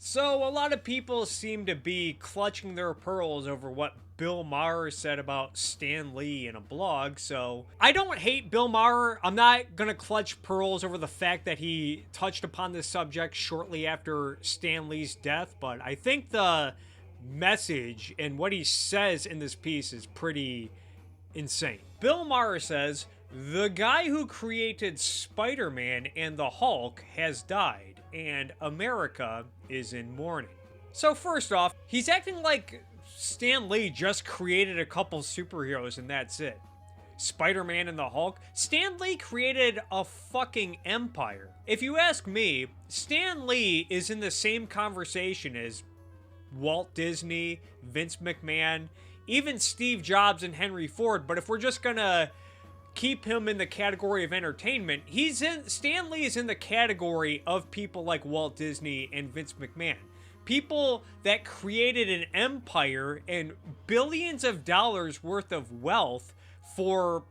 So, a lot of people seem to be clutching their pearls over what Bill Maher said about Stan Lee in a blog. So, I don't hate Bill Maher. I'm not going to clutch pearls over the fact that he touched upon this subject shortly after Stan Lee's death, but I think the message and what he says in this piece is pretty insane. Bill Maher says, "The guy who created Spider Man and the Hulk has died, and America is in mourning." So, first off, he's acting like Stan Lee just created a couple superheroes and that's it. Spider Man and the Hulk? Stan Lee created a fucking empire. If you ask me, Stan Lee is in the same conversation as Walt Disney, Vince McMahon, even Steve Jobs and Henry Ford, but if we're just gonna keep him in the category of entertainment, Stan Lee is in the category of people like Walt Disney and Vince McMahon. People that created an empire and billions of dollars worth of wealth for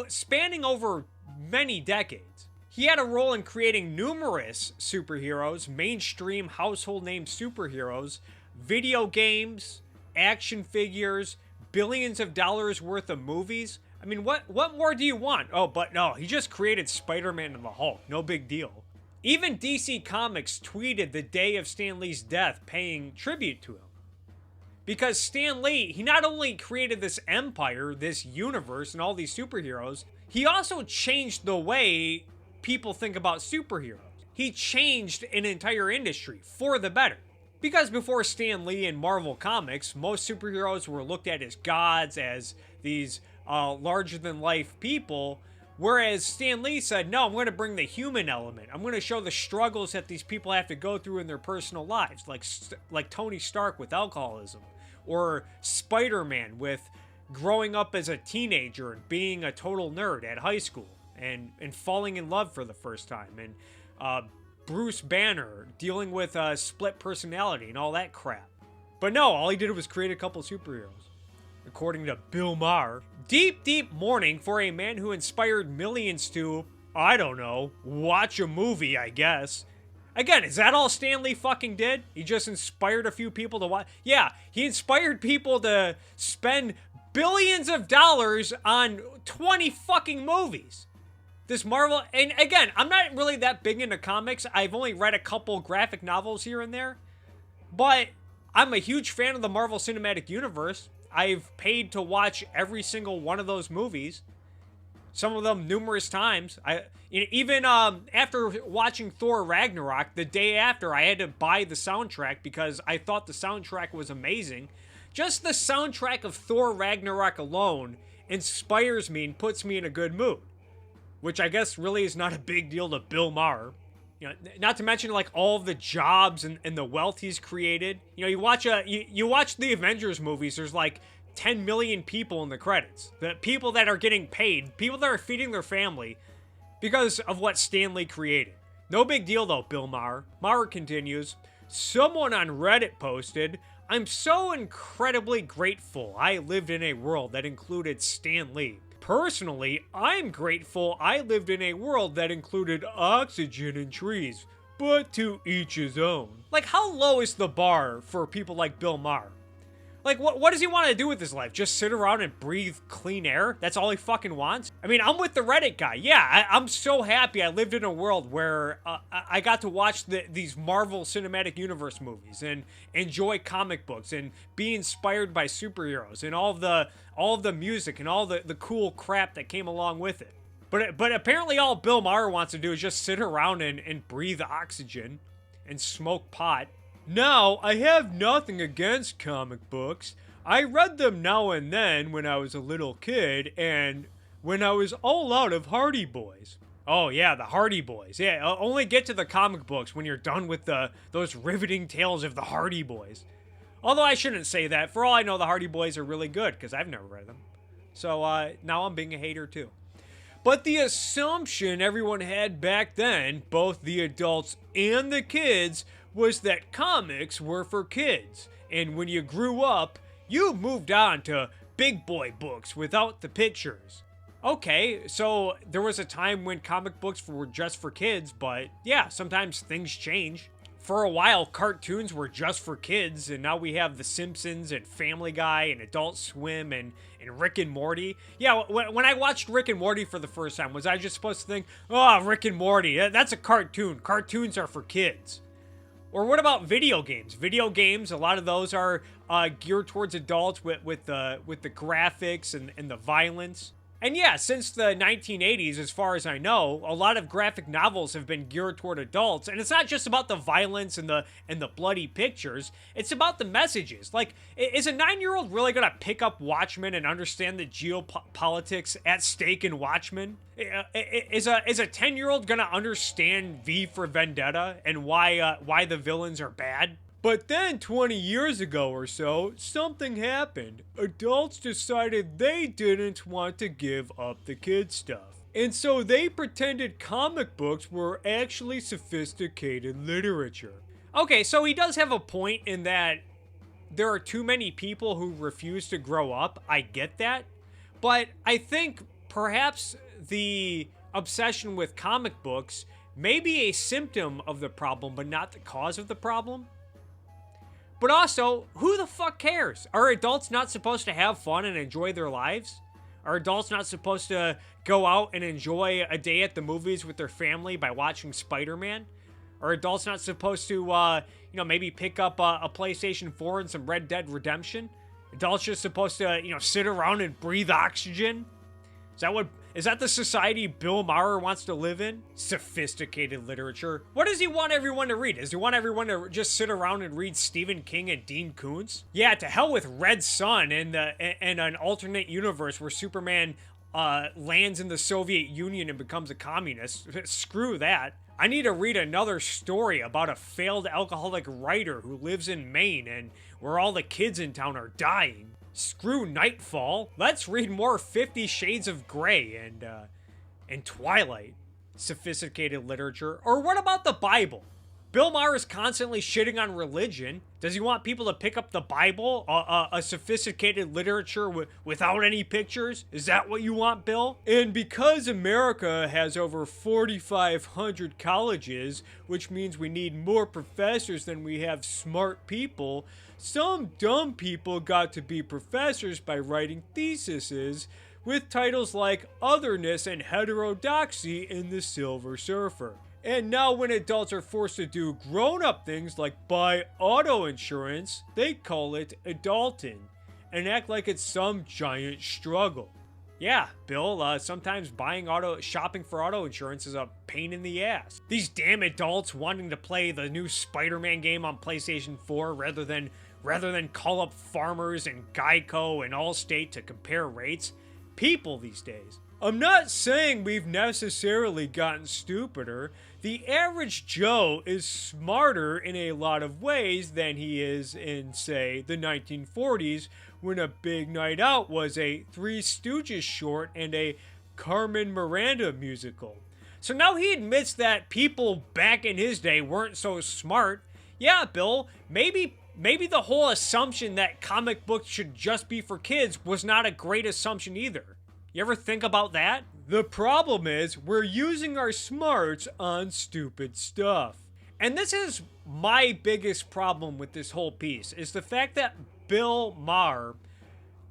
spanning over many decades. He had a role in creating numerous superheroes, mainstream household name superheroes, video games, action figures, billions of dollars worth of movies. I mean, what more do you want? Oh, but no, he just created Spider-Man and the Hulk. No big deal. Even DC Comics tweeted the day of Stan Lee's death paying tribute to him. Because Stan Lee, he not only created this empire, this universe, and all these superheroes, he also changed the way people think about superheroes. He changed an entire industry for the better. Because before Stan Lee and Marvel Comics, most superheroes were looked at as gods, as these larger-than-life people, whereas Stan Lee said, no, I'm going to bring the human element. I'm going to show the struggles that these people have to go through in their personal lives, like Tony Stark with alcoholism, or Spider-Man with growing up as a teenager and being a total nerd at high school, and falling in love for the first time, and Bruce Banner dealing with split personality and all that crap. But no, all he did was create a couple superheroes. According to Bill Maher, deep, deep mourning for a man who inspired millions to, I don't know, watch a movie, I guess. Again, is that all Stan Lee fucking did? He just inspired a few people to watch? Yeah, he inspired people to spend billions of dollars on 20 fucking movies. This Marvel, and again, I'm not really that big into comics. I've only read a couple graphic novels here and there, but I'm a huge fan of the Marvel Cinematic Universe. I've paid to watch every single one of those movies, some of them numerous times. Even after watching Thor Ragnarok, the day after, I had to buy the soundtrack because I thought the soundtrack was amazing. Just the soundtrack of Thor Ragnarok alone inspires me and puts me in a good mood, which I guess really is not a big deal to Bill Maher. You know, not to mention like all of the jobs and the wealth he's created. You know, you watch the Avengers movies, there's like 10 million people in the credits. The people that are getting paid, people that are feeding their family because of what Stan Lee created. No big deal though, Bill Maher. Maher continues, someone on Reddit posted, I'm so incredibly grateful I lived in a world that included Stan Lee. Personally, I'm grateful I lived in a world that included oxygen and trees, but to each his own. Like, how low is the bar for people like Bill Maher? Like, what does he want to do with his life? Just sit around and breathe clean air? That's all he fucking wants? I mean, I'm with the Reddit guy. Yeah, I'm so happy I lived in a world where I got to watch these Marvel Cinematic Universe movies and enjoy comic books and be inspired by superheroes and all of the music and all the cool crap that came along with it. But apparently all Bill Maher wants to do is just sit around and breathe oxygen and smoke pot. Now, I have nothing against comic books. I read them now and then when I was a little kid and when I was all out of Hardy Boys. Oh yeah, the Hardy Boys. Yeah, I'll only get to the comic books when you're done with those riveting tales of the Hardy Boys. Although I shouldn't say that. For all I know, the Hardy Boys are really good because I've never read them. So now I'm being a hater too. But the assumption everyone had back then, both the adults and the kids, was that comics were for kids, and when you grew up, you moved on to big boy books without the pictures. Okay, so there was a time when comic books were just for kids, but yeah, sometimes things change. for a while, cartoons were just for kids, and now we have The Simpsons and Family Guy and Adult Swim and Rick and Morty. Yeah, when I watched Rick and Morty for the first time, was I just supposed to think, oh, Rick and Morty, that's a cartoon. Cartoons are for kids. Or what about video games? Video games, a lot of those are geared towards adults with the graphics and the violence. And yeah, since the 1980s, as far as I know, a lot of graphic novels have been geared toward adults, and it's not just about the violence and the bloody pictures, it's about the messages. Like, is a 9-year-old really gonna pick up Watchmen and understand the geopolitics at stake in Watchmen? Is a 10-year-old gonna understand V for Vendetta and why the villains are bad? But then 20 years ago or so, something happened. Adults decided they didn't want to give up the kid stuff. And so they pretended comic books were actually sophisticated literature. Okay, so he does have a point in that there are too many people who refuse to grow up. I get that. But I think perhaps the obsession with comic books may be a symptom of the problem, but not the cause of the problem. But also, who the fuck cares? Are adults not supposed to have fun and enjoy their lives? Are adults not supposed to go out and enjoy a day at the movies with their family by watching Spider-Man? Are adults not supposed to, maybe pick up a PlayStation 4 and some Red Dead Redemption? Adults just supposed to, sit around and breathe oxygen? Is that the society Bill Maher wants to live in? Sophisticated literature. What does he want everyone to read? Does he want everyone to just sit around and read Stephen King and Dean Koontz? Yeah, to hell with Red Sun and an alternate universe where Superman lands in the Soviet Union and becomes a communist. Screw that. I need to read another story about a failed alcoholic writer who lives in Maine and where all the kids in town are dying. Screw Nightfall. Let's read more 50 Shades of Grey and Twilight. Sophisticated literature. Or what about the Bible? Bill Maher is constantly shitting on religion. Does he want people to pick up the Bible? A sophisticated literature without any pictures? Is that what you want, Bill? And because America has over 4,500 colleges, which means we need more professors than we have smart people, some dumb people got to be professors by writing theses with titles like Otherness and Heterodoxy in the Silver Surfer. And now when adults are forced to do grown-up things like buy auto insurance, they call it adulting and act like it's some giant struggle. Yeah, Bill, sometimes shopping for auto insurance is a pain in the ass. These damn adults wanting to play the new Spider-Man game on PlayStation 4 rather than call up Farmers and Geico and Allstate to compare rates. People these days. I'm not saying we've necessarily gotten stupider. The average Joe is smarter in a lot of ways than he is in, say, the 1940s, when A Big Night Out was a Three Stooges short and a Carmen Miranda musical. So now he admits that people back in his day weren't so smart. Yeah, Bill, maybe the whole assumption that comic books should just be for kids was not a great assumption either. You ever think about that? The problem is, we're using our smarts on stupid stuff. And this is my biggest problem with this whole piece, is the fact that Bill Maher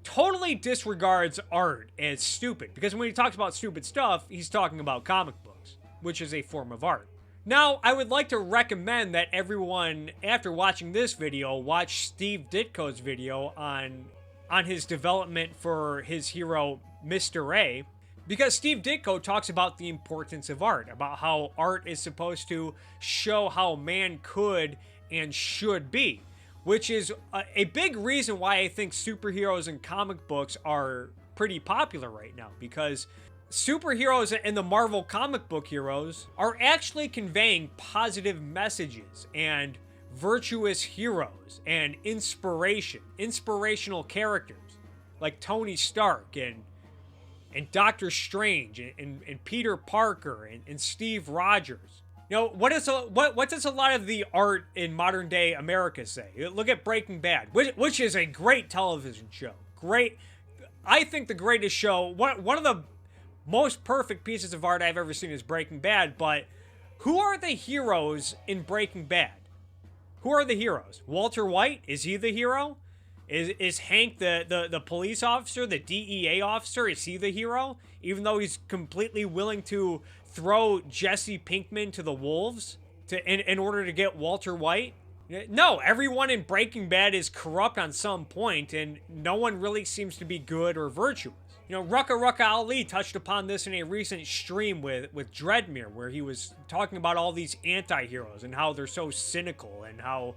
totally disregards art as stupid. Because when he talks about stupid stuff, he's talking about comic books, which is a form of art. Now, I would like to recommend that everyone, after watching this video, watch Steve Ditko's video on his development for his hero, Mr. A, because Steve Ditko talks about the importance of art, about how art is supposed to show how man could and should be, which is a big reason why I think superheroes and comic books are pretty popular right now, because superheroes and the Marvel comic book heroes are actually conveying positive messages and virtuous heroes and inspirational characters like Tony Stark and Doctor Strange and Peter Parker and Steve Rogers. You know, what does a lot of the art in modern day America say? Look at Breaking Bad, which is a great television show. I think the greatest show, one of the most perfect pieces of art I've ever seen is Breaking Bad, but who are the heroes in Breaking Bad? Who are the heroes? Walter White, is he the hero? Is Hank the police officer, the DEA officer, is he the hero? Even though he's completely willing to throw Jesse Pinkman to the wolves in order to get Walter White? No, everyone in Breaking Bad is corrupt on some point, and no one really seems to be good or virtuous. You know, Rucka Ali touched upon this in a recent stream with Dreadmere, where he was talking about all these anti-heroes and how they're so cynical and how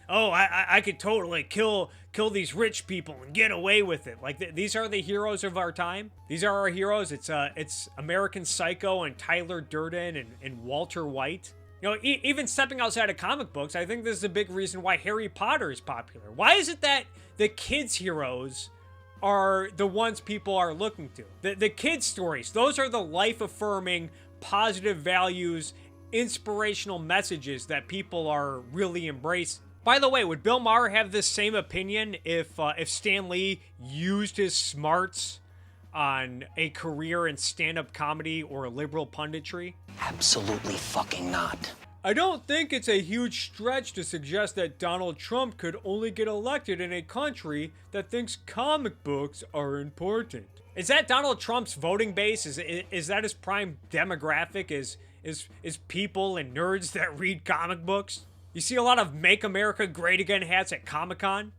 I could totally kill these rich people and get away with it. Like, these are the heroes of our time. These are our heroes. It's American Psycho and Tyler Durden and Walter White. You know, even stepping outside of comic books, I think this is a big reason why Harry Potter is popular. Why is it that the kids' heroes are the ones people are looking to? The kids' stories, those are the life-affirming, positive values, inspirational messages that people are really embracing. By the way, would Bill Maher have this same opinion if Stan Lee used his smarts on a career in stand-up comedy or liberal punditry? Absolutely fucking not. I don't think it's a huge stretch to suggest that Donald Trump could only get elected in a country that thinks comic books are important. Is that Donald Trump's voting base? Is that his prime demographic? Is people and nerds that read comic books? You see a lot of Make America Great Again hats at Comic-Con?